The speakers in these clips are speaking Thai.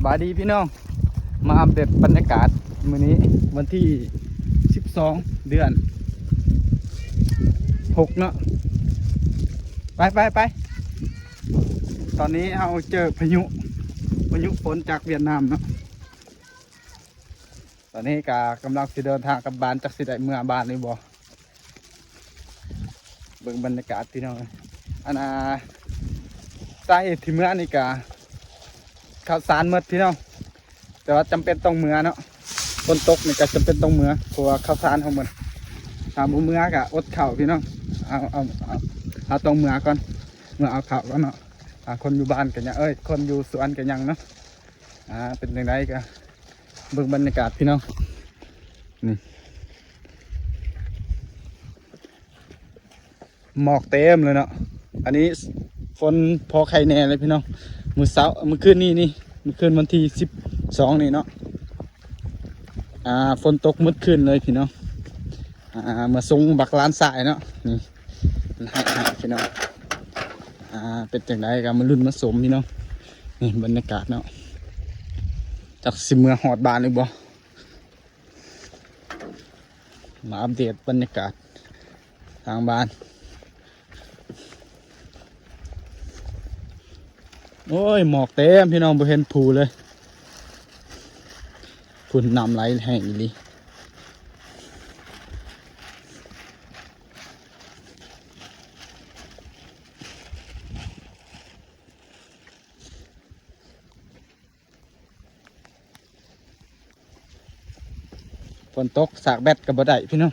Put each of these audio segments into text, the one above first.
บายดีพี่น้องมาอัปเดตบรรยากาศมื้อนี้วันที่12เดือน6เนาะไปตอนนี้เราเจอพายุฝนจากเวียดนามเนาะตอนนี้กำลังสิเดินทางกลับบ้านจากสิได้เมื่อบ้านนี่บ่เบิ่งบรรยากาศพี่น้องอันสาเหตุที่เมื่อนี่ข้าวสารหมดพี่น้องแต่ว่าจำเป็นต้องเมื่อเนาะฝนตกนี่ก็จำเป็นต้องเมื่อเพราะว่าข้าวสารของมันบ่เมื่อก็อดข้าวพี่น้องเอาต้องเมื่อก่อนเมื่อเอาข้าวก่อนเนาะคนอยู่บ้านกันยังคนอยู่สวนกันยังเนาะเป็นยังไงก็เบิ่งบรรยากาศพี่น้องนี่หมอกเต็มเลยเนาะอันนี้ฝนพอใครแน่เลยพี่น้องมื้อคืนนี่มื้อคืนวันที่12นี่เนาะฝนตกมืดคืนเลยพี่น้องมาส่งบักล้านสายเนาะนี่มันให้พี่น้องเป็นจังไดกันมาลุ้นมาสมพี่น้องนี่บรรยากาศเนาะจากสิเมือหอดบานเลยบ่มาอัปเดตบรรยากาศทางบ้านโอ้ยหมอกเต็มพี่น้องบ่เห็นภูเลยพุ่นนำไหลแห้งอีหลีฝนตกสากแบตกับบ่ได้พี่น้อง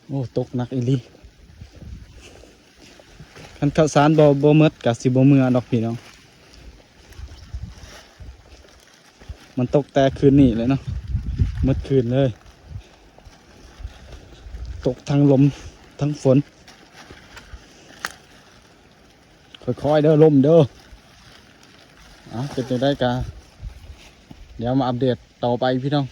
โอ้ตกหนักอีหลีคันข้าวสารบ่หมดกะสิบ่เมื่อดอกพี่น้องมันตกแต่คืนนี้เลยเนาะหมดคืนเลยตกทั้งลมทั้งฝนค่อยๆเด้อลมเด้อเป็นจังได๋กะเดี๋ยวมาอัปเดตต่อไปพี่น้อง